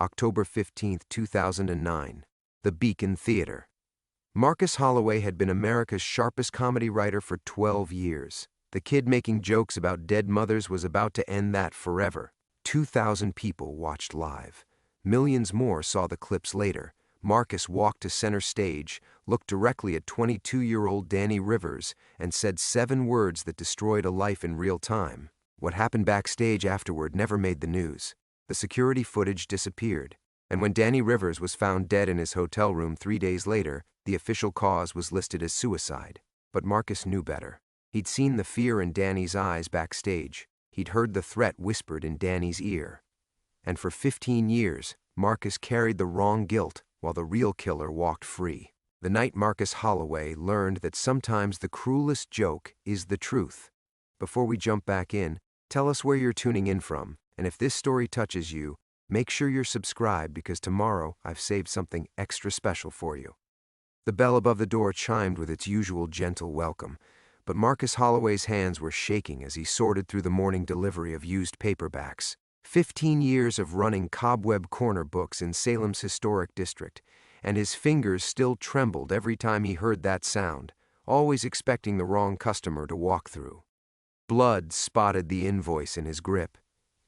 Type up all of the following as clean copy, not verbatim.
October 15, 2009. The Beacon Theater. Marcus Holloway had been America's sharpest comedy writer for 12 years. The kid making jokes about dead mothers was about to end that forever. 2,000 people watched live. Millions more saw the clips later. Marcus walked to center stage, looked directly at 22-year-old Danny Rivers, and said 7 words that destroyed a life in real time. What happened backstage afterward never made the news. The security footage disappeared, and when Danny Rivers was found dead in his hotel room 3 days later, the official cause was listed as suicide. But Marcus knew better. He'd seen the fear in Danny's eyes backstage. He'd heard the threat whispered in Danny's ear. And for 15 years, Marcus carried the wrong guilt while the real killer walked free. The night Marcus Holloway learned that sometimes the cruelest joke is the truth. Before we jump back in, tell us where you're tuning in from, and if this story touches you, make sure you're subscribed because tomorrow I've saved something extra special for you. The bell above the door chimed with its usual gentle welcome, but Marcus Holloway's hands were shaking as he sorted through the morning delivery of used paperbacks. 15 years of running cobweb corner books in Salem's historic district, and his fingers still trembled every time he heard that sound, always expecting the wrong customer to walk through. Blood spotted the invoice in his grip.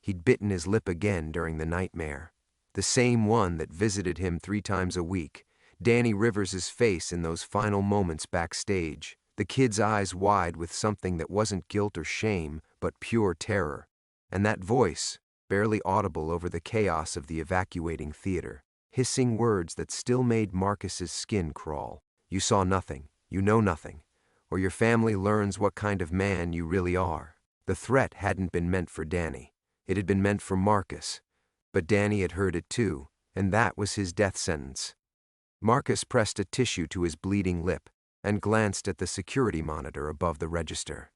He'd bitten his lip again during the nightmare. The same one that visited him 3 times a week. Danny Rivers' face in those final moments backstage. The kid's eyes wide with something that wasn't guilt or shame, but pure terror. And that voice, barely audible over the chaos of the evacuating theater, hissing words that still made Marcus's skin crawl. You saw nothing, you know nothing, or your family learns what kind of man you really are. The threat hadn't been meant for Danny. It had been meant for Marcus. But Danny had heard it too, and that was his death sentence. Marcus pressed a tissue to his bleeding lip and glanced at the security monitor above the register.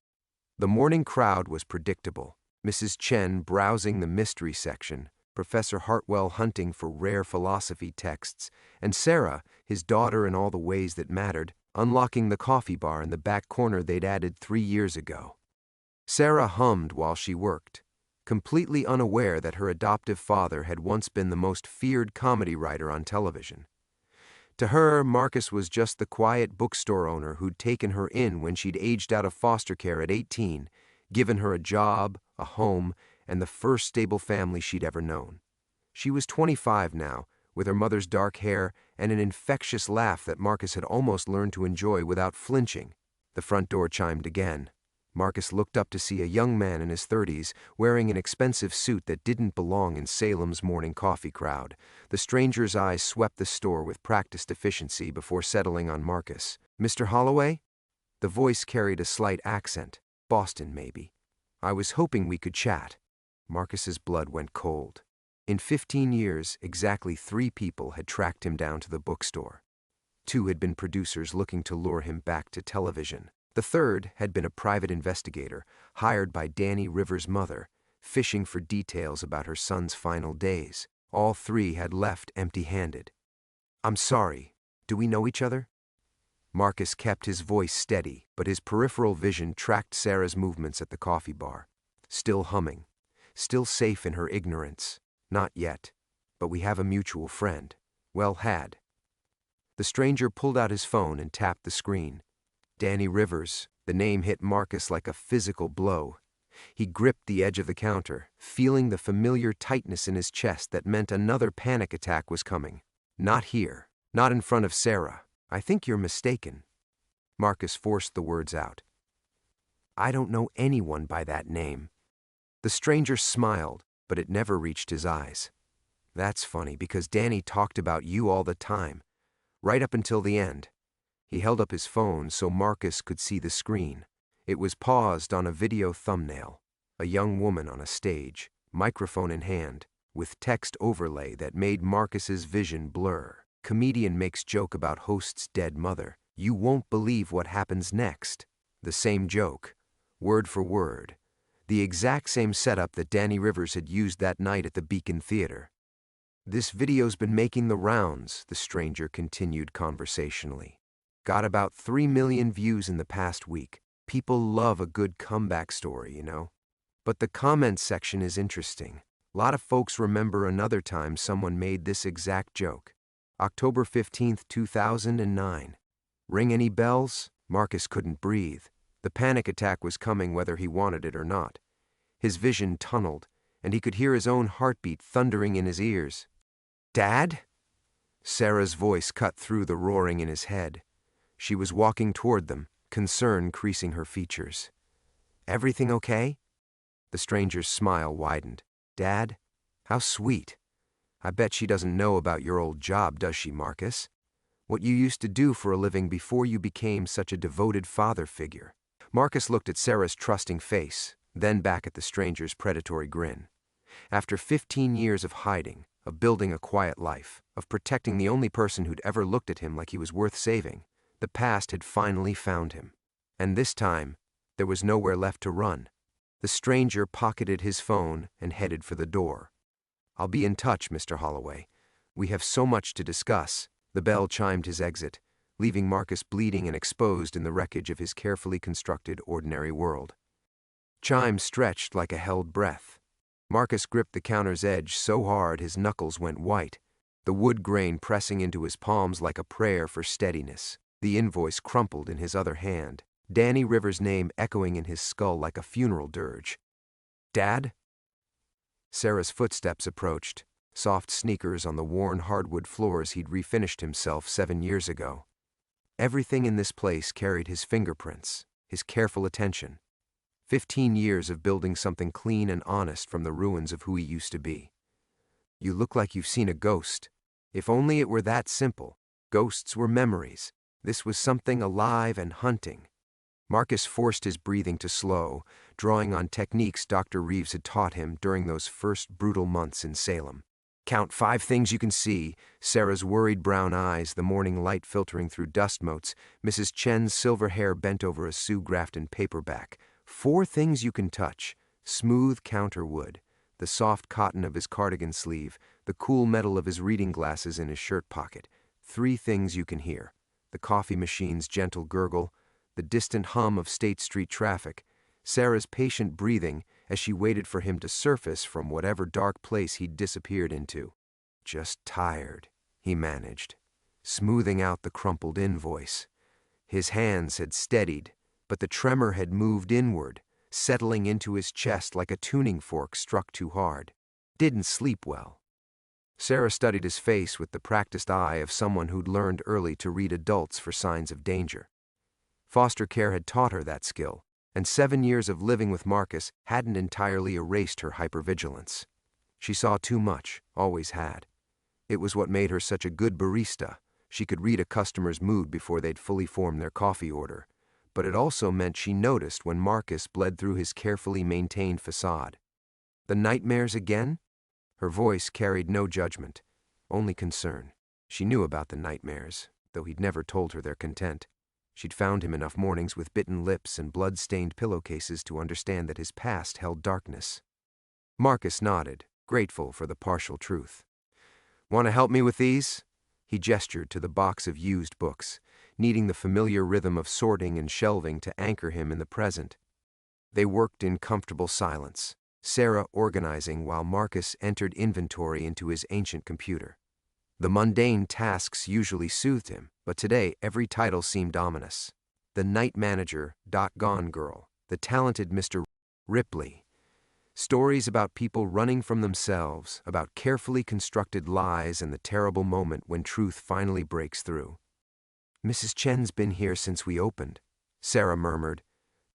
The morning crowd was predictable. Mrs. Chen browsing the mystery section, Professor Hartwell hunting for rare philosophy texts, and Sarah, his daughter in all the ways that mattered, unlocking the coffee bar in the back corner they'd added 3 years ago. Sarah hummed while she worked, completely unaware that her adoptive father had once been the most feared comedy writer on television. To her, Marcus was just the quiet bookstore owner who'd taken her in when she'd aged out of foster care at 18, given her a job, a home, and the first stable family she'd ever known. She was 25 now, with her mother's dark hair and an infectious laugh that Marcus had almost learned to enjoy without flinching. The front door chimed again. Marcus looked up to see a young man in his 30s wearing an expensive suit that didn't belong in Salem's morning coffee crowd. The stranger's eyes swept the store with practiced efficiency before settling on Marcus. "Mr. Holloway?" The voice carried a slight accent. "Boston, maybe. I was hoping we could chat." Marcus's blood went cold. In 15 years, exactly 3 people had tracked him down to the bookstore. 2 had been producers looking to lure him back to television. The 3rd had been a private investigator, hired by Danny Rivers' mother, fishing for details about her son's final days. All 3 had left empty-handed. "I'm sorry. Do we know each other?" Marcus kept his voice steady, but his peripheral vision tracked Sarah's movements at the coffee bar. Still humming. Still safe in her ignorance. "Not yet. But we have a mutual friend." Well, had. The stranger pulled out his phone and tapped the screen. Danny Rivers. The name hit Marcus like a physical blow. He gripped the edge of the counter, feeling the familiar tightness in his chest that meant another panic attack was coming. "Not here. Not in front of Sarah. I think you're mistaken." Marcus forced the words out. "I don't know anyone by that name." The stranger smiled, but it never reached his eyes. "That's funny because Danny talked about you all the time, right up until the end." He held up his phone so Marcus could see the screen. It was paused on a video thumbnail. A young woman on a stage, microphone in hand, with text overlay that made Marcus's vision blur. Comedian makes joke about host's dead mother. "You won't believe what happens next." The same joke, word for word. The exact same setup that Danny Rivers had used that night at the Beacon Theater. "This video's been making the rounds," the stranger continued conversationally. "Got about 3 million views in the past week. People love a good comeback story, you know. But the comments section is interesting. Lot of folks remember another time someone made this exact joke. October 15th, 2009. Ring any bells? Marcus couldn't breathe. The panic attack was coming whether he wanted it or not. His vision tunneled, and he could hear his own heartbeat thundering in his ears. "Dad?" Sarah's voice cut through the roaring in his head. She was walking toward them, concern creasing her features. "Everything okay?" The stranger's smile widened. "Dad? How sweet. I bet she doesn't know about your old job, does she, Marcus? What you used to do for a living before you became such a devoted father figure." Marcus looked at Sarah's trusting face, then back at the stranger's predatory grin. After 15 years of hiding, of building a quiet life, of protecting the only person who'd ever looked at him like he was worth saving, the past had finally found him. And this time, there was nowhere left to run. The stranger pocketed his phone and headed for the door. "I'll be in touch, Mr. Holloway. We have so much to discuss." The bell chimed his exit, leaving Marcus bleeding and exposed in the wreckage of his carefully constructed ordinary world. Chime stretched like a held breath. Marcus gripped the counter's edge so hard his knuckles went white, the wood grain pressing into his palms like a prayer for steadiness. The invoice crumpled in his other hand, Danny Rivers' name echoing in his skull like a funeral dirge. "Dad?" Sarah's footsteps approached, soft sneakers on the worn hardwood floors he'd refinished himself 7 years ago. Everything in this place carried his fingerprints, his careful attention. 15 years of building something clean and honest from the ruins of who he used to be. "You look like you've seen a ghost." If only it were that simple. Ghosts were memories. This was something alive and hunting. Marcus forced his breathing to slow, drawing on techniques Dr. Reeves had taught him during those first brutal months in Salem. "Count 5 things you can see." Sarah's worried brown eyes, the morning light filtering through dust motes, Mrs. Chen's silver hair bent over a Sue Grafton paperback. 4 things you can touch: smooth counter wood, the soft cotton of his cardigan sleeve, the cool metal of his reading glasses in his shirt pocket. 3 things you can hear: the coffee machine's gentle gurgle, the distant hum of State Street traffic, Sarah's patient breathing as she waited for him to surface from whatever dark place he'd disappeared into. "Just tired," he managed, smoothing out the crumpled invoice. His hands had steadied, but the tremor had moved inward, settling into his chest like a tuning fork struck too hard. "Didn't sleep well." Sarah studied his face with the practiced eye of someone who'd learned early to read adults for signs of danger. Foster care had taught her that skill, and 7 years of living with Marcus hadn't entirely erased her hypervigilance. She saw too much, always had. It was what made her such a good barista. She could read a customer's mood before they'd fully formed their coffee order. But it also meant she noticed when Marcus bled through his carefully maintained facade. "The nightmares again?" Her voice carried no judgment, only concern. She knew about the nightmares, though he'd never told her their content. She'd found him enough mornings with bitten lips and blood-stained pillowcases to understand that his past held darkness. Marcus nodded, grateful for the partial truth. "Want to help me with these?" He gestured to the box of used books, needing the familiar rhythm of sorting and shelving to anchor him in the present. They worked in comfortable silence, Sarah organizing while Marcus entered inventory into his ancient computer. The mundane tasks usually soothed him, but today every title seemed ominous. The Night Manager, Gone Girl, the talented Mr. Ripley. Stories about people running from themselves, about carefully constructed lies and the terrible moment when truth finally breaks through. "Mrs. Chen's been here since we opened," Sarah murmured,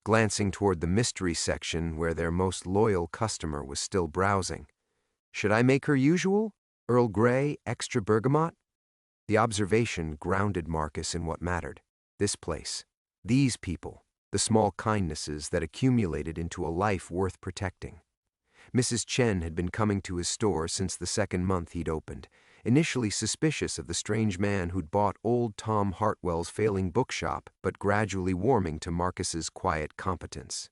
glancing toward the mystery section where their most loyal customer was still browsing. "Should I make her usual? Earl Grey, extra bergamot?" The observation grounded Marcus in what mattered. This place. These people. The small kindnesses that accumulated into a life worth protecting. Mrs. Chen had been coming to his store since the 2nd month he'd opened, initially suspicious of the strange man who'd bought old Tom Hartwell's failing bookshop, but gradually warming to Marcus's quiet competence.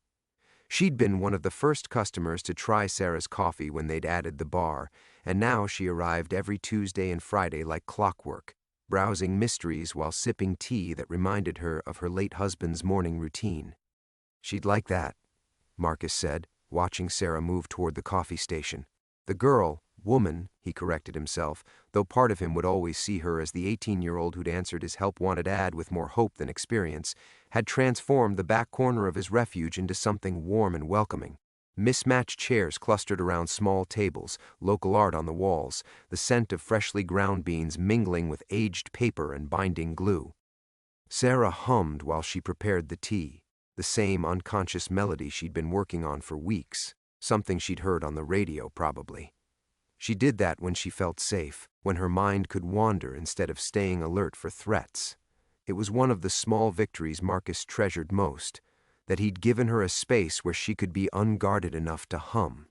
She'd been one of the first customers to try Sarah's coffee when they'd added the bar, and now she arrived every Tuesday and Friday like clockwork, browsing mysteries while sipping tea that reminded her of her late husband's morning routine. "She'd like that," Marcus said, watching Sarah move toward the coffee station. The girl, woman, he corrected himself, though part of him would always see her as the 18-year-old who'd answered his help-wanted ad with more hope than experience, had transformed the back corner of his refuge into something warm and welcoming. Mismatched chairs clustered around small tables, local art on the walls, the scent of freshly ground beans mingling with aged paper and binding glue. Sarah hummed while she prepared the tea, the same unconscious melody she'd been working on for weeks, something she'd heard on the radio probably. She did that when she felt safe, when her mind could wander instead of staying alert for threats. It was one of the small victories Marcus treasured most, that he'd given her a space where she could be unguarded enough to hum.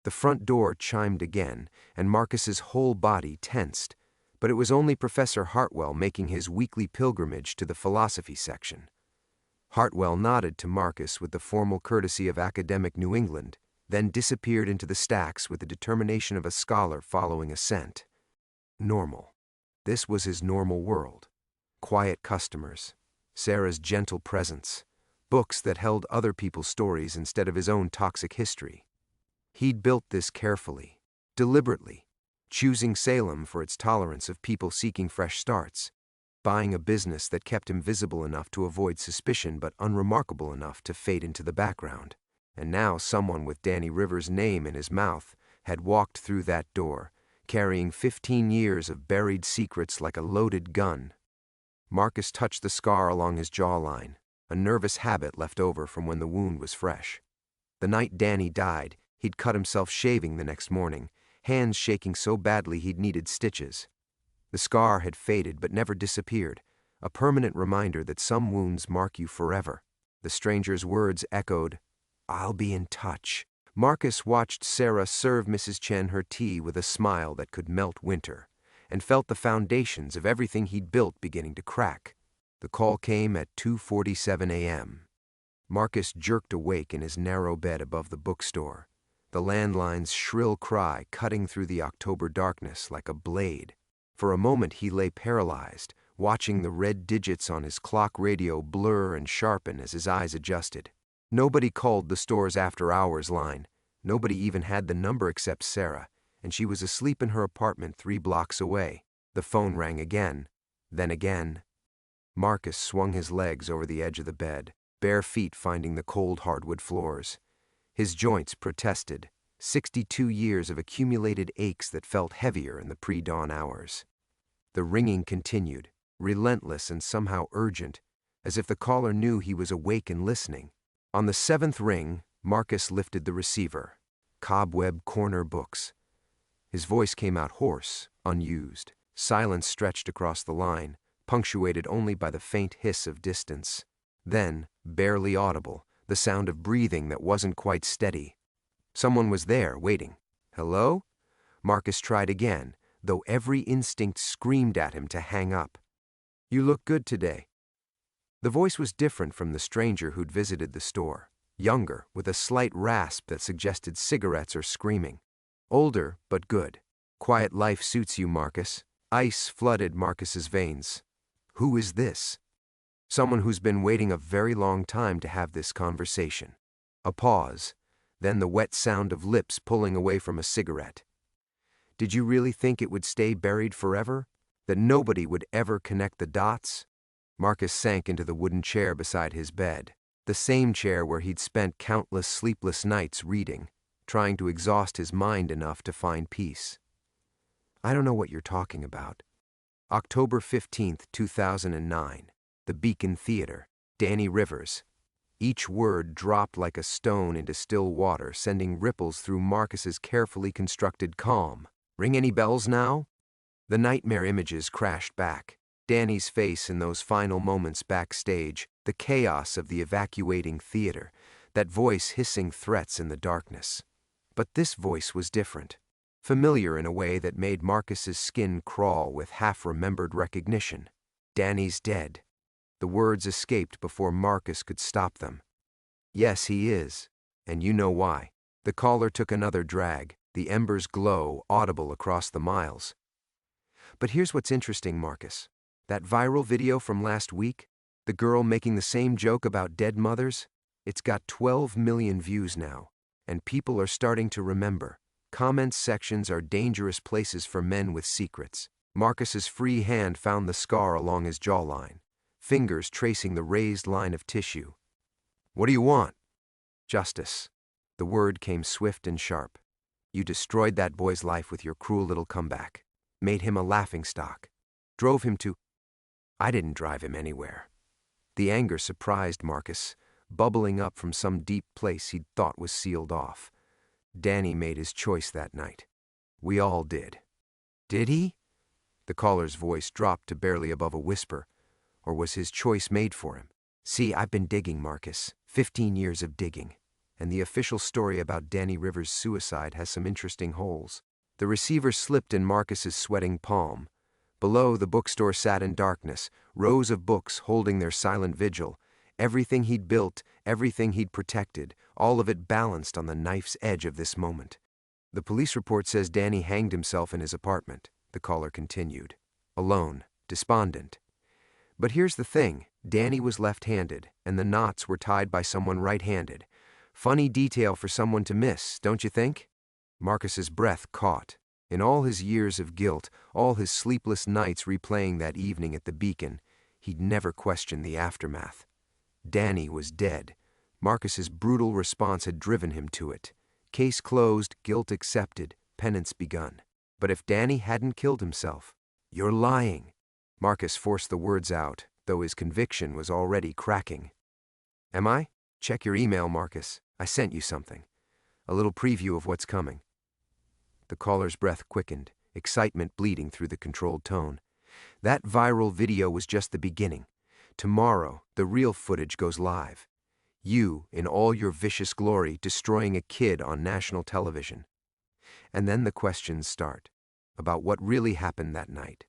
The front door chimed again, and Marcus's whole body tensed, but it was only Professor Hartwell making his weekly pilgrimage to the philosophy section. Hartwell nodded to Marcus with the formal courtesy of academic New England, then disappeared into the stacks with the determination of a scholar following a scent. Normal. This was his normal world. Quiet customers, Sarah's gentle presence, books that held other people's stories instead of his own toxic history. He'd built this carefully, deliberately, choosing Salem for its tolerance of people seeking fresh starts, buying a business that kept him visible enough to avoid suspicion but unremarkable enough to fade into the background. And now someone with Danny Rivers' name in his mouth had walked through that door, carrying 15 years of buried secrets like a loaded gun. Marcus touched the scar along his jawline, a nervous habit left over from when the wound was fresh. The night Danny died, he'd cut himself shaving the next morning, hands shaking so badly he'd needed stitches. The scar had faded but never disappeared, a permanent reminder that some wounds mark you forever. The stranger's words echoed, "I'll be in touch." Marcus watched Sarah serve Mrs. Chen her tea with a smile that could melt winter, and felt the foundations of everything he'd built beginning to crack. The call came at 2:47 a.m. Marcus jerked awake in his narrow bed above the bookstore, the landline's shrill cry cutting through the October darkness like a blade. For a moment he lay paralyzed, watching the red digits on his clock radio blur and sharpen as his eyes adjusted. Nobody called the store's after-hours line. Nobody even had the number except Sarah, and she was asleep in her apartment 3 blocks away. The phone rang again, then again. Marcus swung his legs over the edge of the bed, bare feet finding the cold hardwood floors. His joints protested, 62 years of accumulated aches that felt heavier in the pre-dawn hours. The ringing continued, relentless and somehow urgent, as if the caller knew he was awake and listening. On the 7th ring, Marcus lifted the receiver. Cobweb Corner Books. His voice came out hoarse, unused. Silence stretched across the line, punctuated only by the faint hiss of distance. Then, barely audible, the sound of breathing that wasn't quite steady. Someone was there, waiting. "Hello?" Marcus tried again, though every instinct screamed at him to hang up. "You look good today." The voice was different from the stranger who'd visited the store. Younger, with a slight rasp that suggested cigarettes or screaming. Older, but good. "Quiet life suits you, Marcus." Ice flooded Marcus's veins. "Who is this?" Someone who's been waiting a very long time to have this conversation. A pause, then the wet sound of lips pulling away from a cigarette. "Did you really think it would stay buried forever? That nobody would ever connect the dots?" Marcus sank into the wooden chair beside his bed, the same chair where he'd spent countless sleepless nights reading, trying to exhaust his mind enough to find peace. "I don't know what you're talking about." October 15th, 2009. The Beacon Theater. Danny Rivers. Each word dropped like a stone into still water, sending ripples through Marcus's carefully constructed calm. Ring any bells now? The nightmare images crashed back. Danny's face in those final moments backstage, the chaos of the evacuating theater, that voice hissing threats in the darkness. But this voice was different, familiar in a way that made Marcus's skin crawl with half-remembered recognition. "Danny's dead." The words escaped before Marcus could stop them. "Yes, he is, and you know why." The caller took another drag, the embers glow audible across the miles. "But here's what's interesting, Marcus. That viral video from last week, the girl making the same joke about dead mothers, it's got 12 million views now, and people are starting to remember. Comments sections are dangerous places for men with secrets. Marcus's free hand found the scar along his jawline, fingers tracing the raised line of tissue. "What do you want?" "Justice." The word came swift and sharp. "You destroyed that boy's life with your cruel little comeback. Made him a laughingstock. Drove him to—" "I didn't drive him anywhere." The anger surprised Marcus, bubbling up from some deep place he'd thought was sealed off. Danny made his choice that night. We all did. Did he? The caller's voice dropped to barely above a whisper. Or was his choice made for him? "See, I've been digging, Marcus. 15 years of digging. And the official story about Danny Rivers' suicide has some interesting holes." The receiver slipped in Marcus's sweating palm. Below, the bookstore sat in darkness, rows of books holding their silent vigil. Everything he'd built, everything he'd protected, all of it balanced on the knife's edge of this moment. "The police report says Danny hanged himself in his apartment," the caller continued. "Alone, despondent. But here's the thing, Danny was left-handed, and the knots were tied by someone right-handed. Funny detail for someone to miss, don't you think?" Marcus's breath caught. In all his years of guilt, all his sleepless nights replaying that evening at the Beacon, he'd never questioned the aftermath. Danny was dead. Marcus's brutal response had driven him to it. Case closed, guilt accepted, penance begun. But if Danny hadn't killed himself— "You're lying." Marcus forced the words out, though his conviction was already cracking. "Am I? Check your email, Marcus. I sent you something. A little preview of what's coming." The caller's breath quickened, excitement bleeding through the controlled tone. That viral video was just the beginning. Tomorrow, the real footage goes live. You, in all your vicious glory, destroying a kid on national television. And then the questions start. About what really happened that night.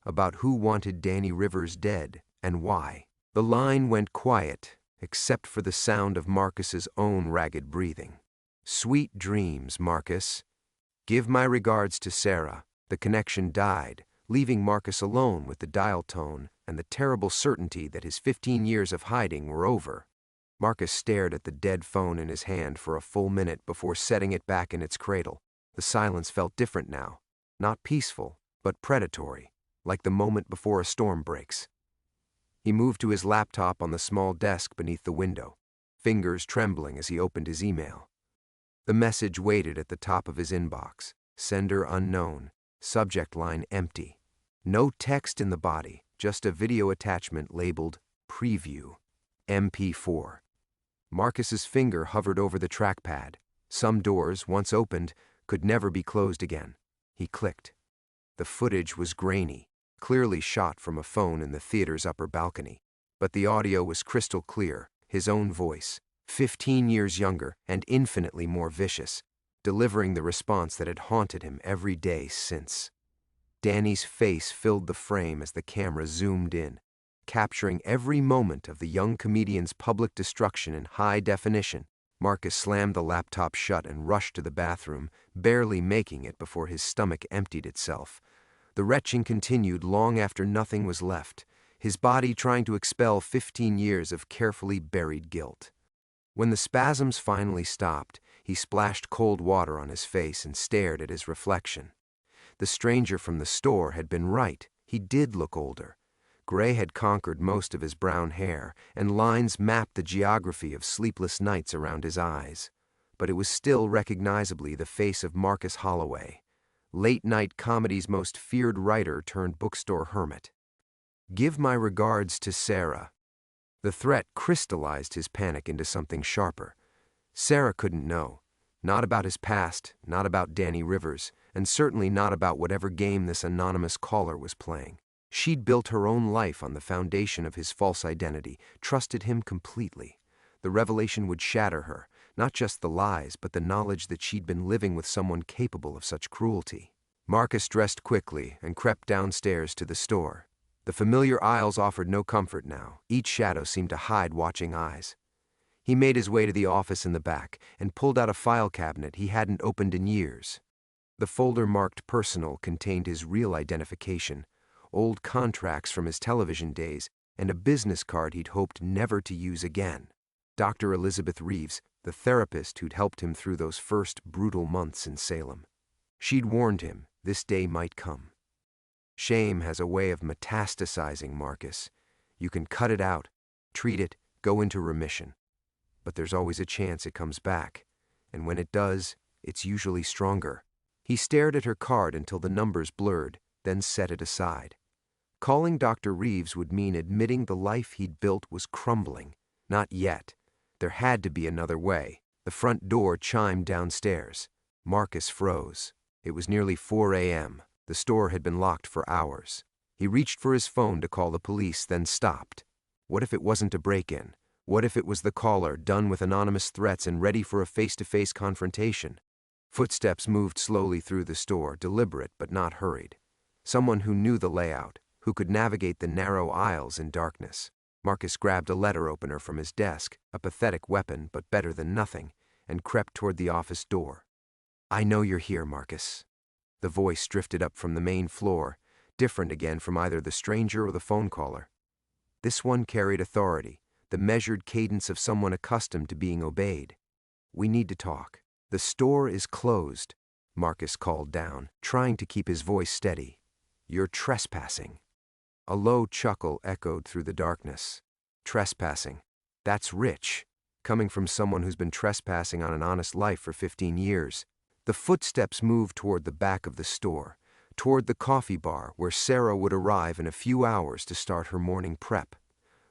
About who wanted Danny Rivers dead, and why. The line went quiet, except for the sound of Marcus's own ragged breathing. "Sweet dreams, Marcus. Give my regards to Sarah." The connection died, leaving Marcus alone with the dial tone and the terrible certainty that his 15 years of hiding were over. Marcus stared at the dead phone in his hand for a full minute before setting it back in its cradle. The silence felt different now. Not peaceful, but predatory, like the moment before a storm breaks. He moved to his laptop on the small desk beneath the window, fingers trembling as he opened his email. The message waited at the top of his inbox. Sender unknown. Subject line empty. No text in the body, just a video attachment labeled Preview. MP4. Marcus's finger hovered over the trackpad. Some doors, once opened, could never be closed again. He clicked. The footage was grainy, clearly shot from a phone in the theater's upper balcony. But the audio was crystal clear, his own voice. 15 years younger and infinitely more vicious, delivering the response that had haunted him every day since. Danny's face filled the frame as the camera zoomed in, capturing every moment of the young comedian's public destruction in high definition. Marcus slammed the laptop shut and rushed to the bathroom, barely making it before his stomach emptied itself. The retching continued long after nothing was left, his body trying to expel 15 years of carefully buried guilt. When the spasms finally stopped, he splashed cold water on his face and stared at his reflection. The stranger from the store had been right. He did look older. Gray had conquered most of his brown hair, and lines mapped the geography of sleepless nights around his eyes. But it was still recognizably the face of Marcus Holloway, late-night comedy's most feared writer turned bookstore hermit. "Give my regards to Sarah." The threat crystallized his panic into something sharper. Sarah couldn't know. Not about his past, not about Danny Rivers, and certainly not about whatever game this anonymous caller was playing. She'd built her own life on the foundation of his false identity, trusted him completely. The revelation would shatter her, not just the lies, but the knowledge that she'd been living with someone capable of such cruelty. Marcus dressed quickly and crept downstairs to the store. The familiar aisles offered no comfort now. Each shadow seemed to hide watching eyes. He made his way to the office in the back and pulled out a file cabinet he hadn't opened in years. The folder marked personal contained his real identification, old contracts from his television days, and a business card he'd hoped never to use again. Dr. Elizabeth Reeves, the therapist who'd helped him through those first brutal months in Salem. She'd warned him this day might come. Shame has a way of metastasizing, Marcus. You can cut it out, treat it, go into remission. But there's always a chance it comes back, and when it does, it's usually stronger. He stared at her card until the numbers blurred, then set it aside. Calling Dr. Reeves would mean admitting the life he'd built was crumbling. Not yet. There had to be another way. The front door chimed downstairs. Marcus froze. It was nearly 4 a.m. The store had been locked for hours. He reached for his phone to call the police, then stopped. What if it wasn't a break-in? What if it was the caller, done with anonymous threats and ready for a face-to-face confrontation? Footsteps moved slowly through the store, deliberate but not hurried. Someone who knew the layout, who could navigate the narrow aisles in darkness. Marcus grabbed a letter opener from his desk, a pathetic weapon but better than nothing, and crept toward the office door. "I know you're here, Marcus." The voice drifted up from the main floor, different again from either the stranger or the phone caller. This one carried authority, the measured cadence of someone accustomed to being obeyed. "We need to talk." "The store is closed," Marcus called down, trying to keep his voice steady. "You're trespassing." A low chuckle echoed through the darkness. Trespassing. That's rich, coming from someone who's been trespassing on an honest life for 15 years. The footsteps moved toward the back of the store, toward the coffee bar where Sarah would arrive in a few hours to start her morning prep.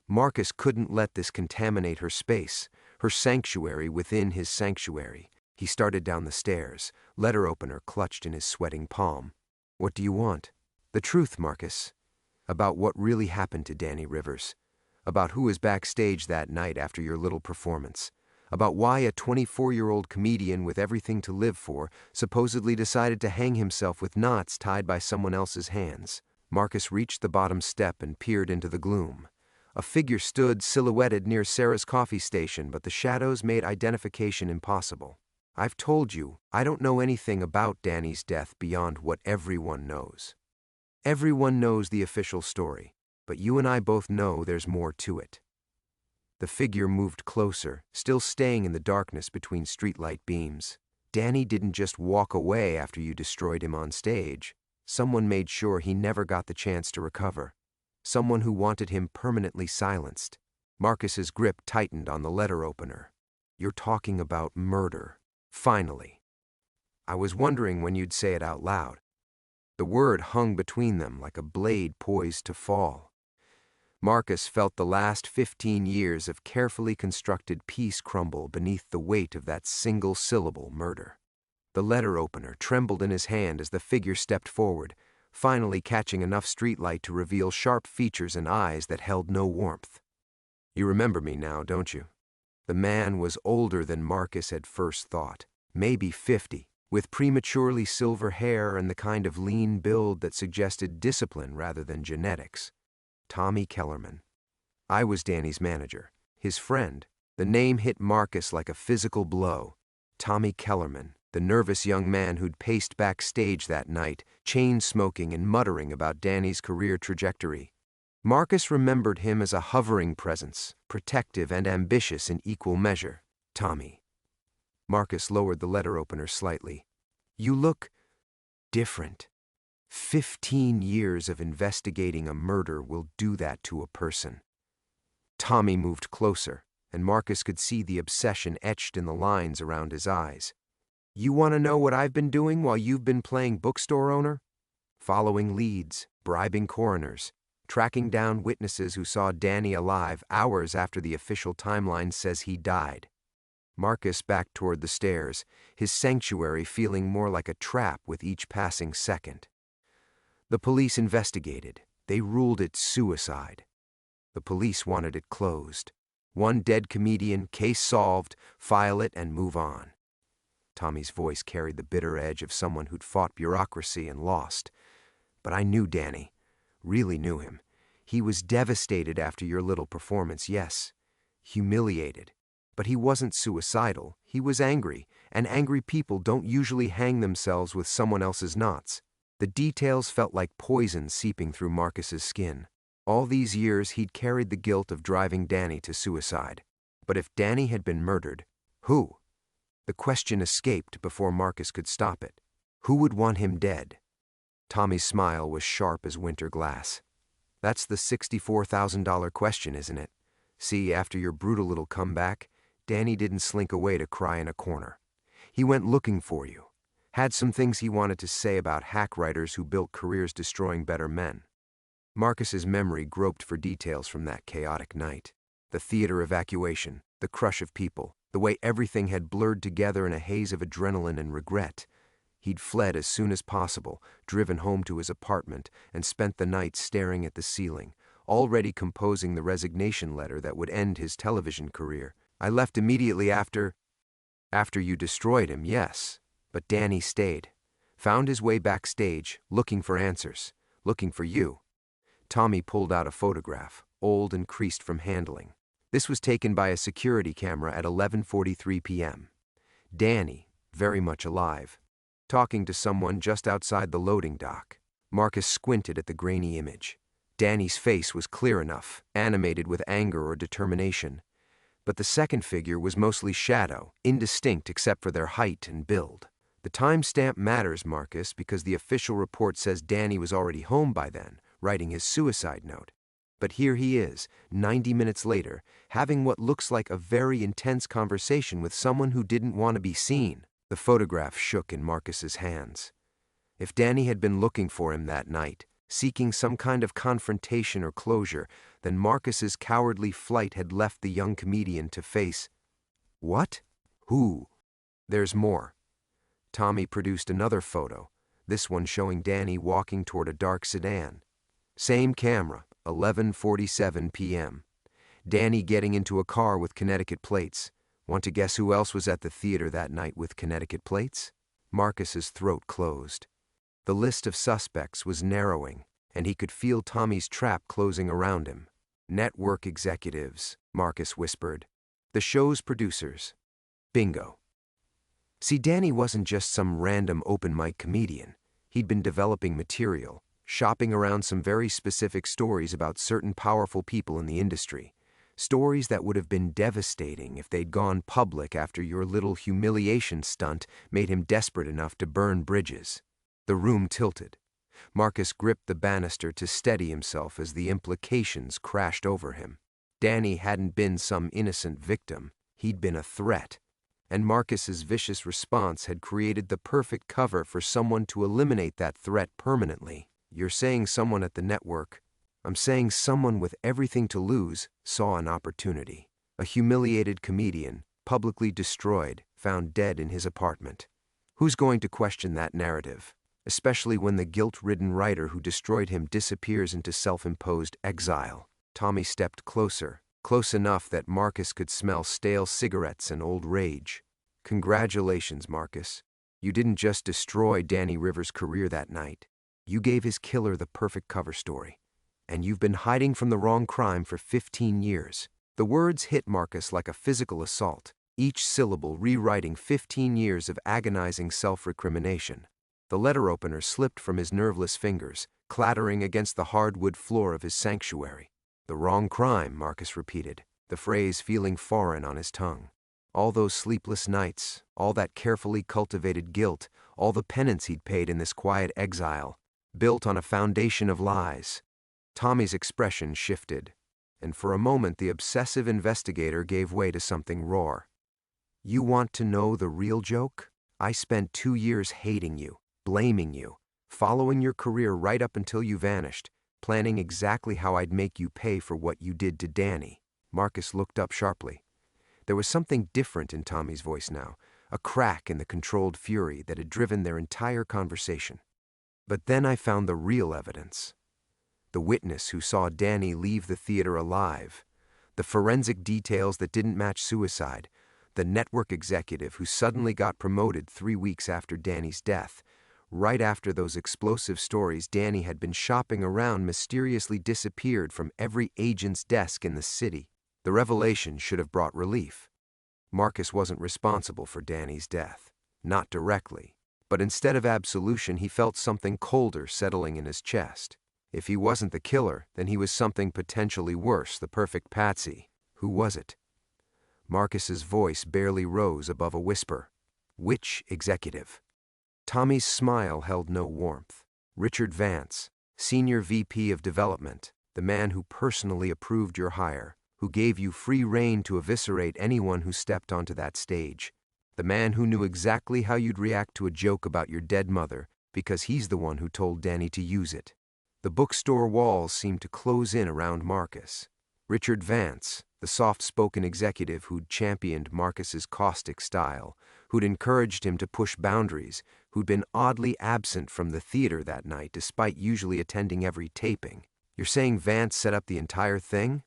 Marcus couldn't let this contaminate her space, her sanctuary within his sanctuary. He started down the stairs, letter opener clutched in his sweating palm. "What do you want?" "The truth, Marcus. About what really happened to Danny Rivers. About who was backstage that night after your little performance. About why a 24-year-old comedian with everything to live for supposedly decided to hang himself with knots tied by someone else's hands." Marcus reached the bottom step and peered into the gloom. A figure stood silhouetted near Sarah's coffee station, but the shadows made identification impossible. "I've told you, I don't know anything about Danny's death beyond what everyone knows. Everyone knows the official story, but you and I both know there's more to it." The figure moved closer, still staying in the darkness between streetlight beams. "Danny didn't just walk away after you destroyed him on stage. Someone made sure he never got the chance to recover. Someone who wanted him permanently silenced." Marcus's grip tightened on the letter opener. "You're talking about murder. Finally. I was wondering when you'd say it out loud." The word hung between them like a blade poised to fall. Marcus felt the last 15 years of carefully constructed peace crumble beneath the weight of that single syllable, murder. The letter opener trembled in his hand as the figure stepped forward, finally catching enough streetlight to reveal sharp features and eyes that held no warmth. "You remember me now, don't you?" The man was older than Marcus had first thought, maybe 50, with prematurely silver hair and the kind of lean build that suggested discipline rather than genetics. "Tommy Kellerman. I was Danny's manager, his friend." The name hit Marcus like a physical blow. Tommy Kellerman, the nervous young man who'd paced backstage that night, chain-smoking and muttering about Danny's career trajectory. Marcus remembered him as a hovering presence, protective and ambitious in equal measure. Tommy. Marcus lowered the letter opener slightly. "You look different. 15 years of investigating a murder will do that to a person." Tommy moved closer, and Marcus could see the obsession etched in the lines around his eyes. "You want to know what I've been doing while you've been playing bookstore owner?" "Following leads, bribing coroners, tracking down witnesses who saw Danny alive hours after the official timeline says he died." Marcus backed toward the stairs, his sanctuary feeling more like a trap with each passing second. The police investigated. They ruled it suicide. The police wanted it closed. One dead comedian, case solved, file it and move on. Tommy's voice carried the bitter edge of someone who'd fought bureaucracy and lost. "But I knew Danny. Really knew him. He was devastated after your little performance, yes. Humiliated. But he wasn't suicidal. He was angry, and angry people don't usually hang themselves with someone else's knots." The details felt like poison seeping through Marcus's skin. All these years he'd carried the guilt of driving Danny to suicide. But if Danny had been murdered, who? The question escaped before Marcus could stop it. Who would want him dead? Tommy's smile was sharp as winter glass. That's the $64,000 question, isn't it? See, after your brutal little comeback, Danny didn't slink away to cry in a corner. He went looking for you. Had some things he wanted to say about hack writers who built careers destroying better men. Marcus's memory groped for details from that chaotic night. The theater evacuation, the crush of people, the way everything had blurred together in a haze of adrenaline and regret. He'd fled as soon as possible, driven home to his apartment, and spent the night staring at the ceiling, already composing the resignation letter that would end his television career. I left immediately after you destroyed him, yes, but Danny stayed. Found his way backstage, looking for answers, looking for you. Tommy pulled out a photograph, old and creased from handling. This was taken by a security camera at 11:43 p.m. Danny, very much alive, talking to someone just outside the loading dock. Marcus squinted at the grainy image. Danny's face was clear enough, animated with anger or determination. But the second figure was mostly shadow, indistinct except for their height and build. The timestamp matters, Marcus, because the official report says Danny was already home by then, writing his suicide note. But here he is, 90 minutes later, having what looks like a very intense conversation with someone who didn't want to be seen. The photograph shook in Marcus's hands. If Danny had been looking for him that night, seeking some kind of confrontation or closure, then Marcus's cowardly flight had left the young comedian to face. What? Who? There's more. Tommy produced another photo, this one showing Danny walking toward a dark sedan. Same camera, 11:47 p.m. Danny getting into a car with Connecticut plates. Want to guess who else was at the theater that night with Connecticut plates? Marcus's throat closed. The list of suspects was narrowing, and he could feel Tommy's trap closing around him. Network executives, Marcus whispered. The show's producers. Bingo. See, Danny wasn't just some random open mic comedian. He'd been developing material, shopping around some very specific stories about certain powerful people in the industry. Stories that would have been devastating if they'd gone public after your little humiliation stunt made him desperate enough to burn bridges. The room tilted. Marcus gripped the banister to steady himself as the implications crashed over him. Danny hadn't been some innocent victim. He'd been a threat. And Marcus's vicious response had created the perfect cover for someone to eliminate that threat permanently. You're saying someone at the network. I'm saying someone with everything to lose saw an opportunity. A humiliated comedian, publicly destroyed, found dead in his apartment. Who's going to question that narrative? Especially when the guilt-ridden writer who destroyed him disappears into self-imposed exile. Tommy stepped closer, close enough that Marcus could smell stale cigarettes and old rage. Congratulations, Marcus. You didn't just destroy Danny Rivers' career that night. You gave his killer the perfect cover story. And you've been hiding from the wrong crime for 15 years. The words hit Marcus like a physical assault, each syllable rewriting 15 years of agonizing self-recrimination. The letter opener slipped from his nerveless fingers, clattering against the hardwood floor of his sanctuary. The wrong crime, Marcus repeated, the phrase feeling foreign on his tongue. All those sleepless nights, all that carefully cultivated guilt, all the penance he'd paid in this quiet exile, built on a foundation of lies. Tommy's expression shifted, and for a moment the obsessive investigator gave way to something raw. You want to know the real joke? I spent 2 years hating you, blaming you, following your career right up until you vanished, planning exactly how I'd make you pay for what you did to Danny. Marcus looked up sharply. There was something different in Tommy's voice now, a crack in the controlled fury that had driven their entire conversation. But then I found the real evidence. The witness who saw Danny leave the theater alive, the forensic details that didn't match suicide, the network executive who suddenly got promoted 3 weeks after Danny's death. Right after those explosive stories Danny had been shopping around mysteriously disappeared from every agent's desk in the city. The revelation should have brought relief. Marcus wasn't responsible for Danny's death. Not directly. But instead of absolution, he felt something colder settling in his chest. If he wasn't the killer, then he was something potentially worse, the perfect patsy. Who was it? Marcus's voice barely rose above a whisper. Which executive? Tommy's smile held no warmth. Richard Vance, Senior VP of Development, the man who personally approved your hire, who gave you free rein to eviscerate anyone who stepped onto that stage, the man who knew exactly how you'd react to a joke about your dead mother because he's the one who told Danny to use it. The bookstore walls seemed to close in around Marcus. Richard Vance, the soft-spoken executive who'd championed Marcus's caustic style, who'd encouraged him to push boundaries, who'd been oddly absent from the theater that night despite usually attending every taping. You're saying Vance set up the entire thing?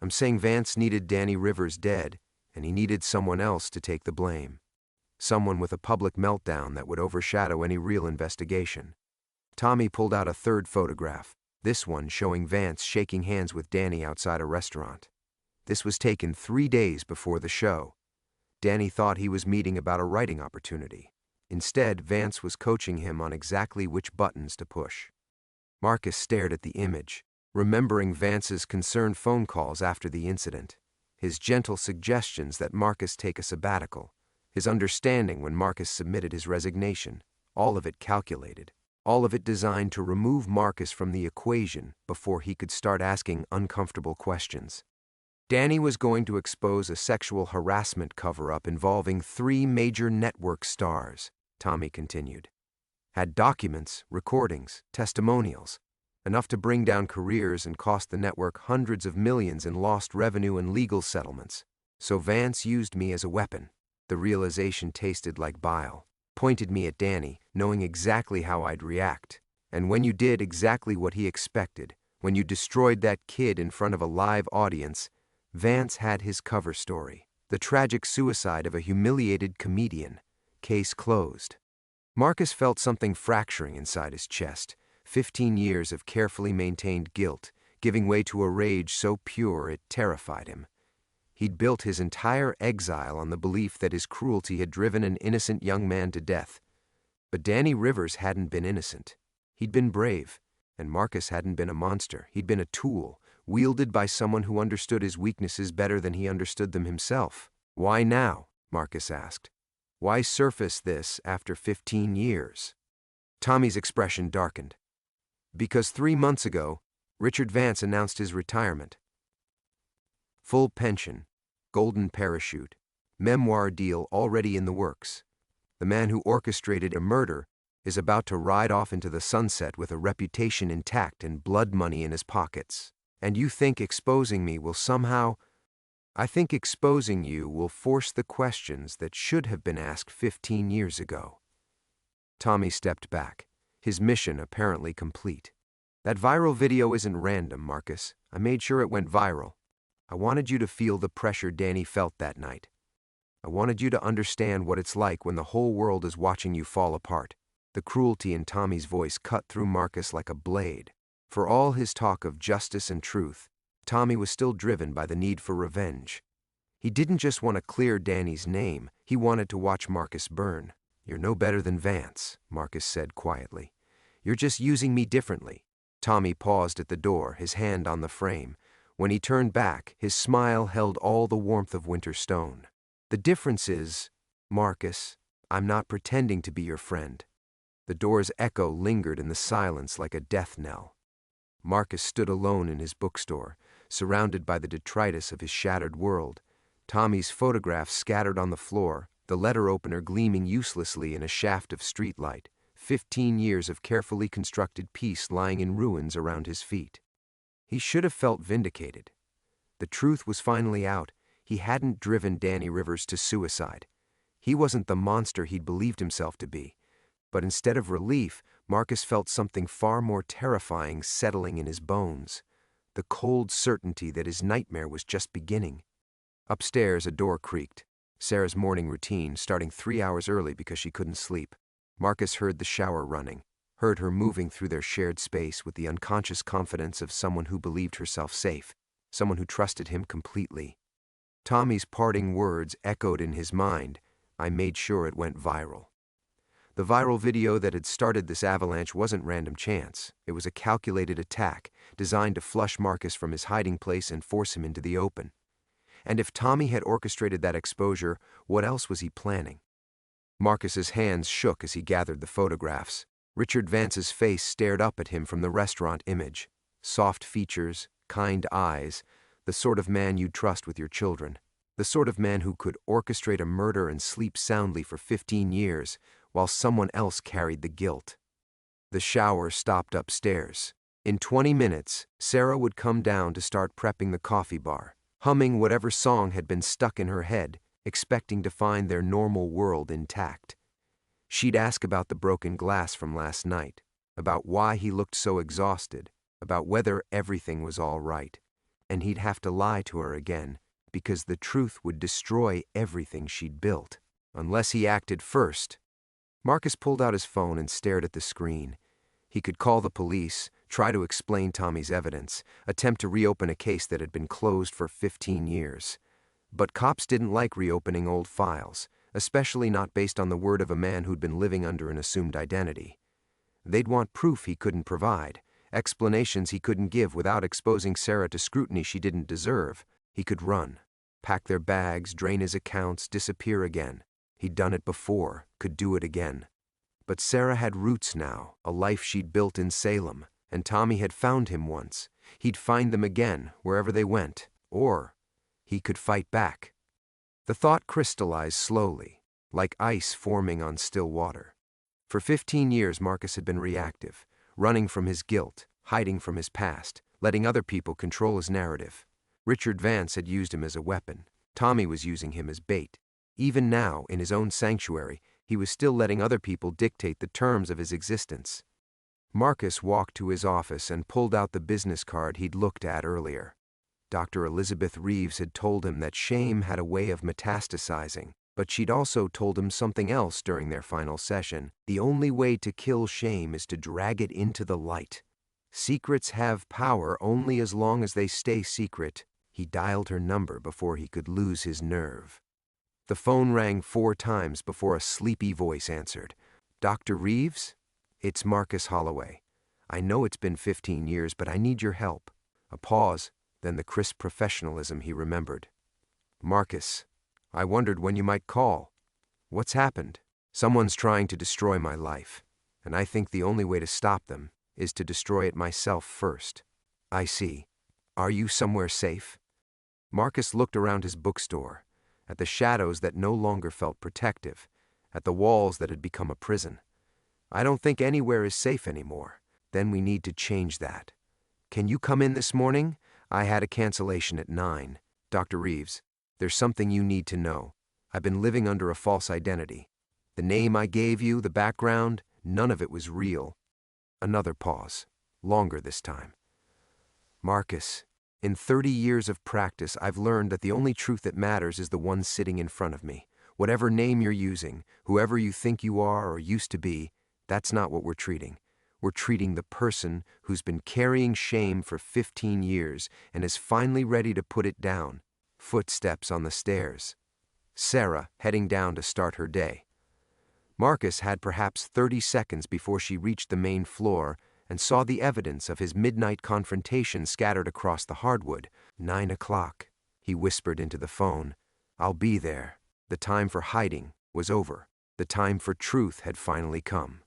I'm saying Vance needed Danny Rivers dead, and he needed someone else to take the blame. Someone with a public meltdown that would overshadow any real investigation. Tommy pulled out a third photograph, this one showing Vance shaking hands with Danny outside a restaurant. This was taken 3 days before the show. Danny thought he was meeting about a writing opportunity. Instead, Vance was coaching him on exactly which buttons to push. Marcus stared at the image, remembering Vance's concerned phone calls after the incident, his gentle suggestions that Marcus take a sabbatical, his understanding when Marcus submitted his resignation, all of it calculated, all of it designed to remove Marcus from the equation before he could start asking uncomfortable questions. Danny was going to expose a sexual harassment cover-up involving 3 major network stars, Tommy continued. Had documents, recordings, testimonials, enough to bring down careers and cost the network hundreds of millions in lost revenue and legal settlements. So Vance used me as a weapon. The realization tasted like bile. Pointed me at Danny, knowing exactly how I'd react. And when you did exactly what he expected, when you destroyed that kid in front of a live audience, Vance had his cover story. The tragic suicide of a humiliated comedian. Case closed. Marcus felt something fracturing inside his chest. 15 years of carefully maintained guilt, giving way to a rage so pure it terrified him. He'd built his entire exile on the belief that his cruelty had driven an innocent young man to death. But Danny Rivers hadn't been innocent. He'd been brave, and Marcus hadn't been a monster. He'd been a tool, wielded by someone who understood his weaknesses better than he understood them himself. Why now? Marcus asked. Why surface this after 15 years? Tommy's expression darkened. Because 3 months ago, Richard Vance announced his retirement. Full pension, golden parachute, memoir deal already in the works. The man who orchestrated a murder is about to ride off into the sunset with a reputation intact and blood money in his pockets. And you think exposing me will somehow... I think exposing you will force the questions that should have been asked 15 years ago. Tommy stepped back, his mission apparently complete. That viral video isn't random, Marcus. I made sure it went viral. I wanted you to feel the pressure Danny felt that night. I wanted you to understand what it's like when the whole world is watching you fall apart. The cruelty in Tommy's voice cut through Marcus like a blade. For all his talk of justice and truth, Tommy was still driven by the need for revenge. He didn't just want to clear Danny's name, he wanted to watch Marcus burn. You're no better than Vance, Marcus said quietly. You're just using me differently. Tommy paused at the door, his hand on the frame. When he turned back, his smile held all the warmth of winter stone. The difference is, Marcus, I'm not pretending to be your friend. The door's echo lingered in the silence like a death knell. Marcus stood alone in his bookstore, surrounded by the detritus of his shattered world. Tommy's photographs scattered on the floor, the letter opener gleaming uselessly in a shaft of streetlight. 15 years of carefully constructed peace lying in ruins around his feet. He should have felt vindicated. The truth was finally out. He hadn't driven Danny Rivers to suicide. He wasn't the monster he'd believed himself to be. But instead of relief, Marcus felt something far more terrifying settling in his bones. The cold certainty that his nightmare was just beginning. Upstairs, a door creaked. Sarah's morning routine, starting 3 hours early because she couldn't sleep. Marcus heard the shower running, heard her moving through their shared space with the unconscious confidence of someone who believed herself safe, someone who trusted him completely. Tommy's parting words echoed in his mind. I made sure it went viral. The viral video that had started this avalanche wasn't random chance. It was a calculated attack, designed to flush Marcus from his hiding place and force him into the open. And if Tommy had orchestrated that exposure, what else was he planning? Marcus's hands shook as he gathered the photographs. Richard Vance's face stared up at him from the restaurant image. Soft features, kind eyes, the sort of man you'd trust with your children. The sort of man who could orchestrate a murder and sleep soundly for 15 years while someone else carried the guilt. The shower stopped upstairs. In 20 minutes, Sarah would come down to start prepping the coffee bar, humming whatever song had been stuck in her head, expecting to find their normal world intact. She'd ask about the broken glass from last night, about why he looked so exhausted, about whether everything was all right. And he'd have to lie to her again, because the truth would destroy everything she'd built, unless he acted first. Marcus pulled out his phone and stared at the screen. He could call the police, try to explain Tommy's evidence, attempt to reopen a case that had been closed for 15 years. But cops didn't like reopening old files, especially not based on the word of a man who'd been living under an assumed identity. They'd want proof he couldn't provide, explanations he couldn't give without exposing Sarah to scrutiny she didn't deserve. He could run, pack their bags, drain his accounts, disappear again. He'd done it before, could do it again. But Sarah had roots now, a life she'd built in Salem, and Tommy had found him once. He'd find them again, wherever they went, or he could fight back. The thought crystallized slowly, like ice forming on still water. For 15 years Marcus had been reactive, running from his guilt, hiding from his past, letting other people control his narrative. Richard Vance had used him as a weapon. Tommy was using him as bait. Even now, in his own sanctuary, he was still letting other people dictate the terms of his existence. Marcus walked to his office and pulled out the business card he'd looked at earlier. Dr. Elizabeth Reeves had told him that shame had a way of metastasizing, but she'd also told him something else during their final session. The only way to kill shame is to drag it into the light. Secrets have power only as long as they stay secret. He dialed her number before he could lose his nerve. The phone rang 4 times before a sleepy voice answered. "Dr. Reeves? It's Marcus Holloway. I know it's been 15 years, but I need your help." A pause, then the crisp professionalism he remembered. "Marcus, I wondered when you might call. What's happened? Someone's trying to destroy my life, and I think the only way to stop them is to destroy it myself first." "I see. Are you somewhere safe?" Marcus looked around his bookstore, at the shadows that no longer felt protective, at the walls that had become a prison. "I don't think anywhere is safe anymore. Then we need to change that. Can you come in this morning? I had a cancellation at 9. Dr. Reeves, there's something you need to know. I've been living under a false identity. The name I gave you, the background, none of it was real." Another pause, longer this time. "Marcus, in 30 years of practice, I've learned that the only truth that matters is the one sitting in front of me. Whatever name you're using, whoever you think you are or used to be, that's not what we're treating. We're treating the person who's been carrying shame for 15 years and is finally ready to put it down." Footsteps on the stairs. Sarah heading down to start her day. Marcus had perhaps 30 seconds before she reached the main floor and saw the evidence of his midnight confrontation scattered across the hardwood. 9 o'clock, he whispered into the phone. "I'll be there." The time for hiding was over. The time for truth had finally come.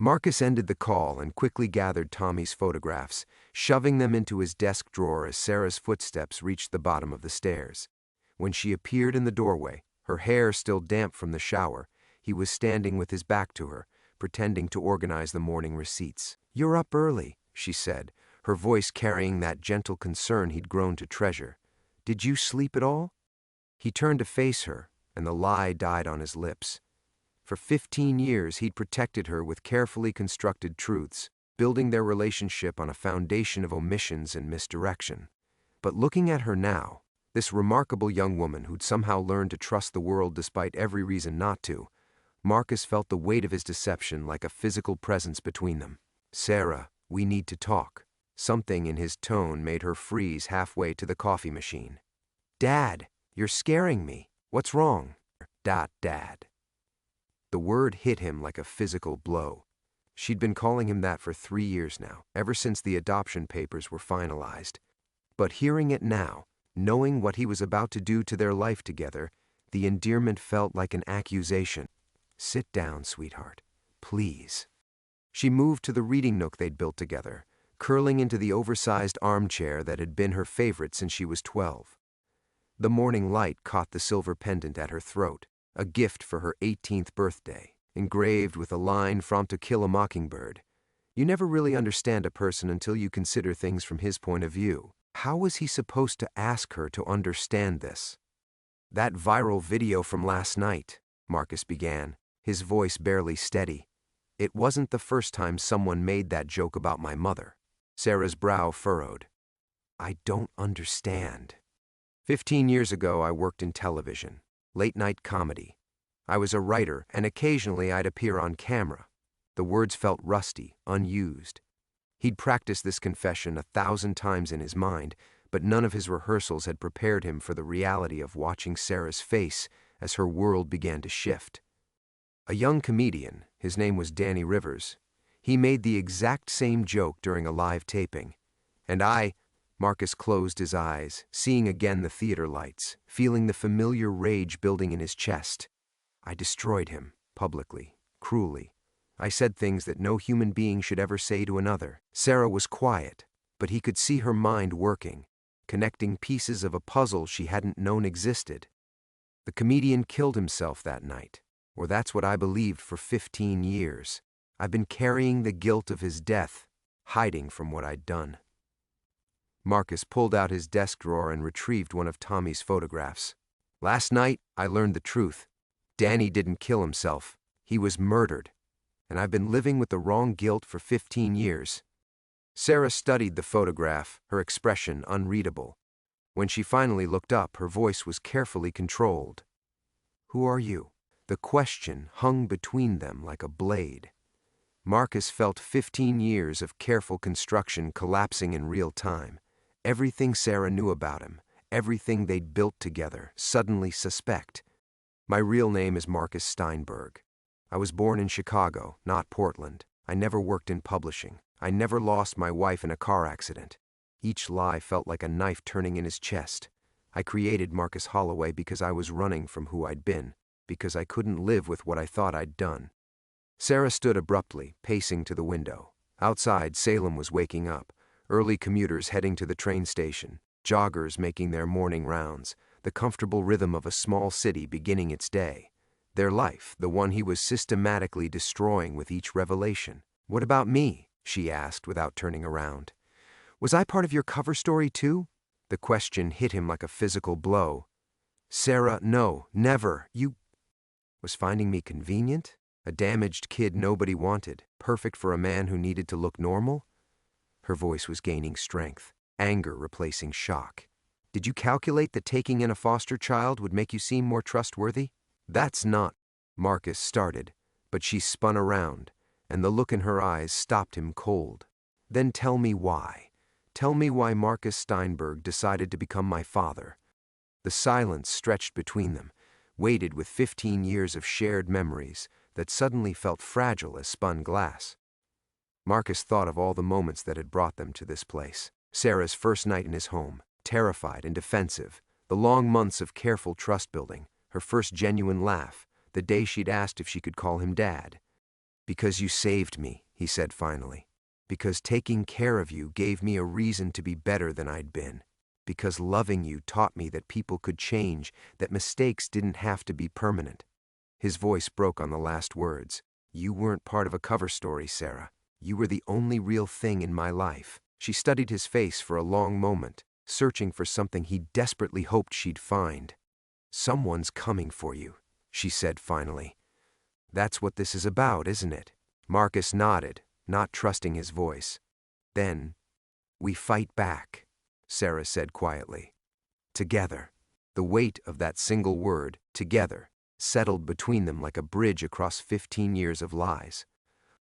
Marcus ended the call and quickly gathered Tommy's photographs, shoving them into his desk drawer as Sarah's footsteps reached the bottom of the stairs. When she appeared in the doorway, her hair still damp from the shower, he was standing with his back to her, pretending to organize the morning receipts. "You're up early," she said, her voice carrying that gentle concern he'd grown to treasure. "Did you sleep at all?" He turned to face her, and the lie died on his lips. For 15 years he'd protected her with carefully constructed truths, building their relationship on a foundation of omissions and misdirection. But looking at her now, this remarkable young woman who'd somehow learned to trust the world despite every reason not to, Marcus felt the weight of his deception like a physical presence between them. "Sarah, we need to talk." Something in his tone made her freeze halfway to the coffee machine. "Dad, you're scaring me. What's wrong?" Dad. The word hit him like a physical blow. She'd been calling him that for 3 years now, ever since the adoption papers were finalized. But hearing it now, knowing what he was about to do to their life together, the endearment felt like an accusation. Sit down, sweetheart. Please. She moved to the reading nook they'd built together, curling into the oversized armchair that had been her favorite since she was 12. The morning light caught the silver pendant at her throat, a gift for her 18th birthday, engraved with a line from To Kill a Mockingbird. You never really understand a person until you consider things from his point of view. How was he supposed to ask her to understand this? That viral video from last night, Marcus began, his voice barely steady. It wasn't the first time someone made that joke about my mother. Sarah's brow furrowed. I don't understand. 15 years ago, I worked in television, late-night comedy. I was a writer, and occasionally I'd appear on camera. The words felt rusty, unused. He'd practiced this confession 1,000 times in his mind, but none of his rehearsals had prepared him for the reality of watching Sarah's face as her world began to shift. A young comedian, his name was Danny Rivers, he made the exact same joke during a live taping. And Marcus closed his eyes, seeing again the theater lights, feeling the familiar rage building in his chest. I destroyed him, publicly, cruelly. I said things that no human being should ever say to another. Sarah was quiet, but he could see her mind working, connecting pieces of a puzzle she hadn't known existed. The comedian killed himself that night, or that's what I believed for 15 years. I've been carrying the guilt of his death, hiding from what I'd done. Marcus pulled out his desk drawer and retrieved one of Tommy's photographs. Last night, I learned the truth. Danny didn't kill himself. He was murdered. And I've been living with the wrong guilt for 15 years. Sarah studied the photograph, her expression unreadable. When she finally looked up, her voice was carefully controlled. Who are you? The question hung between them like a blade. Marcus felt 15 years of careful construction collapsing in real time. Everything Sarah knew about him, everything they'd built together, suddenly suspect. My real name is Marcus Steinberg. I was born in Chicago, not Portland. I never worked in publishing. I never lost my wife in a car accident. Each lie felt like a knife turning in his chest. I created Marcus Holloway because I was running from who I'd been, because I couldn't live with what I thought I'd done. Sarah stood abruptly, pacing to the window. Outside, Salem was waking up, early commuters heading to the train station, joggers making their morning rounds, the comfortable rhythm of a small city beginning its day. Their life, the one he was systematically destroying with each revelation. What about me? She asked without turning around. Was I part of your cover story too? The question hit him like a physical blow. Sarah, no, never. You was finding me convenient? A damaged kid nobody wanted, perfect for a man who needed to look normal? Her voice was gaining strength, anger replacing shock. Did you calculate that taking in a foster child would make you seem more trustworthy? That's not, Marcus started, but she spun around, and the look in her eyes stopped him cold. Then tell me why. Tell me why Marcus Steinberg decided to become my father. The silence stretched between them, weighted with 15 years of shared memories that suddenly felt fragile as spun glass. Marcus thought of all the moments that had brought them to this place. Sarah's first night in his home, terrified and defensive, the long months of careful trust-building, her first genuine laugh, the day she'd asked if she could call him Dad. Because you saved me, he said finally. Because taking care of you gave me a reason to be better than I'd been. Because loving you taught me that people could change, that mistakes didn't have to be permanent. His voice broke on the last words. You weren't part of a cover story, Sarah. You were the only real thing in my life. She studied his face for a long moment, searching for something he desperately hoped she'd find. Someone's coming for you, she said finally. That's what this is about, isn't it? Marcus nodded, not trusting his voice. Then, we fight back, Sarah said quietly. Together. The weight of that single word, together, settled between them like a bridge across 15 years of lies.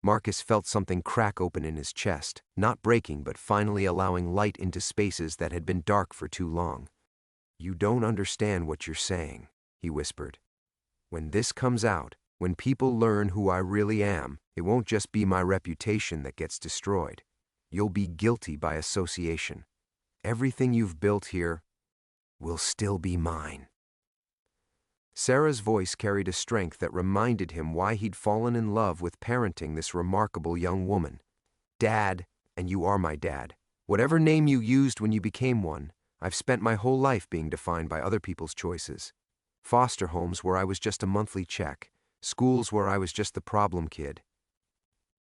Marcus felt something crack open in his chest, not breaking but finally allowing light into spaces that had been dark for too long. You don't understand what you're saying, he whispered. When this comes out, when people learn who I really am, it won't just be my reputation that gets destroyed. You'll be guilty by association. Everything you've built here will still be mine. Sarah's voice carried a strength that reminded him why he'd fallen in love with parenting this remarkable young woman. Dad, and you are my dad. Whatever name you used when you became one, I've spent my whole life being defined by other people's choices. Foster homes where I was just a monthly check, schools where I was just the problem kid.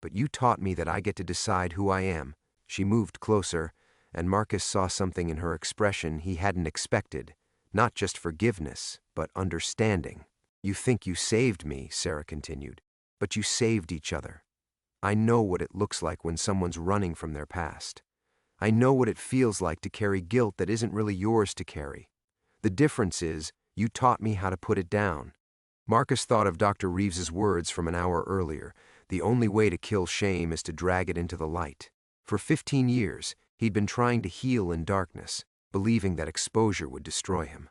But you taught me that I get to decide who I am. She moved closer, and Marcus saw something in her expression he hadn't expected. Not just forgiveness, but understanding. You think you saved me, Sarah continued, but you saved each other. I know what it looks like when someone's running from their past. I know what it feels like to carry guilt that isn't really yours to carry. The difference is, you taught me how to put it down. Marcus thought of Dr. Reeves's words from an hour earlier. The only way to kill shame is to drag it into the light. For 15 years, he'd been trying to heal in darkness, believing that exposure would destroy him.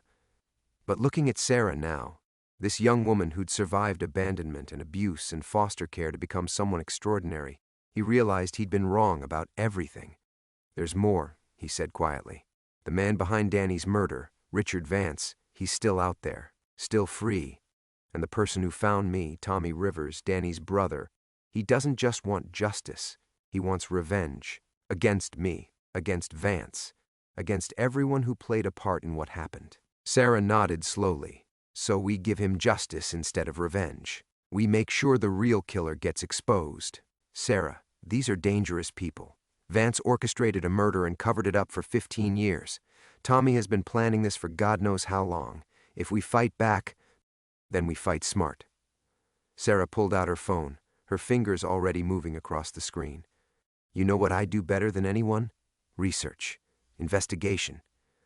But looking at Sarah now, this young woman who'd survived abandonment and abuse and foster care to become someone extraordinary, he realized he'd been wrong about everything. There's more, he said quietly. The man behind Danny's murder, Richard Vance, he's still out there, still free. And the person who found me, Tommy Rivers, Danny's brother, he doesn't just want justice, he wants revenge. Against me, against Vance, against everyone who played a part in what happened. Sarah nodded slowly. So we give him justice instead of revenge. We make sure the real killer gets exposed. Sarah, these are dangerous people. Vance orchestrated a murder and covered it up for 15 years. Tommy has been planning this for God knows how long. If we fight back, then we fight smart. Sarah pulled out her phone, her fingers already moving across the screen. You know what I do better than anyone? Research, investigation,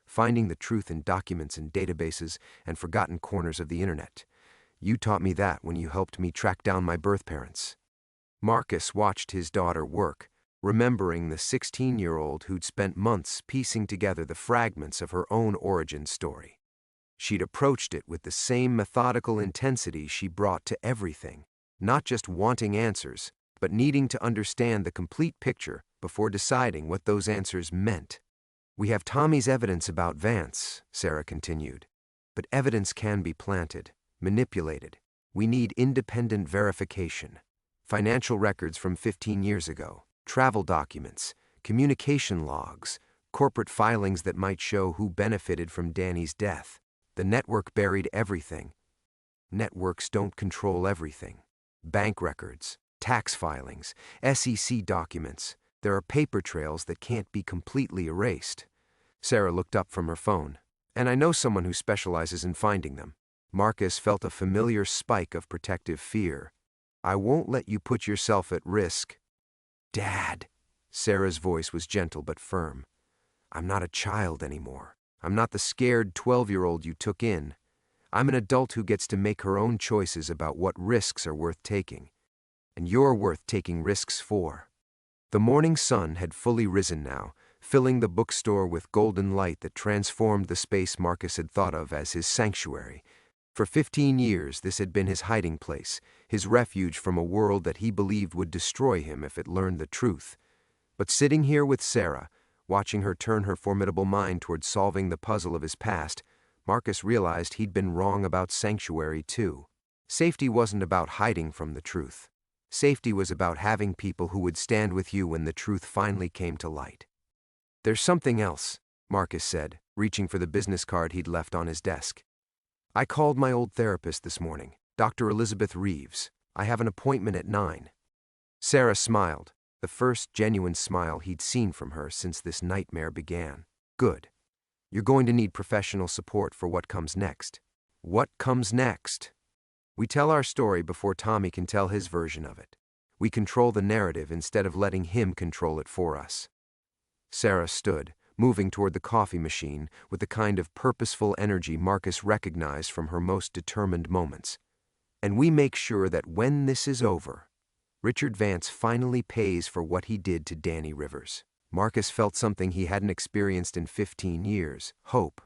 finding the truth in documents and databases and forgotten corners of the internet. You taught me that when you helped me track down my birth parents. Marcus watched his daughter work, remembering the 16-year-old who'd spent months piecing together the fragments of her own origin story. She'd approached it with the same methodical intensity she brought to everything, not just wanting answers, but needing to understand the complete picture before deciding what those answers meant. We have Tommy's evidence about Vance, Sarah continued. But evidence can be planted, manipulated. We need independent verification. Financial records from 15 years ago, travel documents, communication logs, corporate filings that might show who benefited from Danny's death. The network buried everything. Networks don't control everything. Bank records, tax filings, SEC documents. There are paper trails that can't be completely erased. Sarah looked up from her phone. And I know someone who specializes in finding them. Marcus felt a familiar spike of protective fear. I won't let you put yourself at risk. Dad. Sarah's voice was gentle but firm. I'm not a child anymore. I'm not the scared 12-year-old you took in. I'm an adult who gets to make her own choices about what risks are worth taking. And you're worth taking risks for. The morning sun had fully risen now, filling the bookstore with golden light that transformed the space Marcus had thought of as his sanctuary. For 15 years, this had been his hiding place, his refuge from a world that he believed would destroy him if it learned the truth. But sitting here with Sarah, watching her turn her formidable mind toward solving the puzzle of his past, Marcus realized he'd been wrong about sanctuary too. Safety wasn't about hiding from the truth. Safety was about having people who would stand with you when the truth finally came to light. There's something else, Marcus said, reaching for the business card he'd left on his desk. I called my old therapist this morning, Dr. Elizabeth Reeves. I have an appointment at 9. Sarah smiled, the first genuine smile he'd seen from her since this nightmare began. Good. You're going to need professional support for what comes next. What comes next? We tell our story before Tommy can tell his version of it. We control the narrative instead of letting him control it for us. Sarah stood, moving toward the coffee machine with the kind of purposeful energy Marcus recognized from her most determined moments. And we make sure that when this is over, Richard Vance finally pays for what he did to Danny Rivers. Marcus felt something he hadn't experienced in 15 years, hope.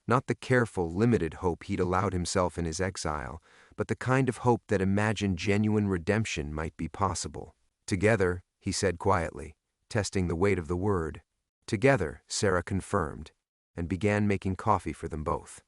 Not the careful, limited hope he'd allowed himself in his exile, but the kind of hope that imagined genuine redemption might be possible. Together, he said quietly, testing the weight of the word. Together, Sarah confirmed, and began making coffee for them both.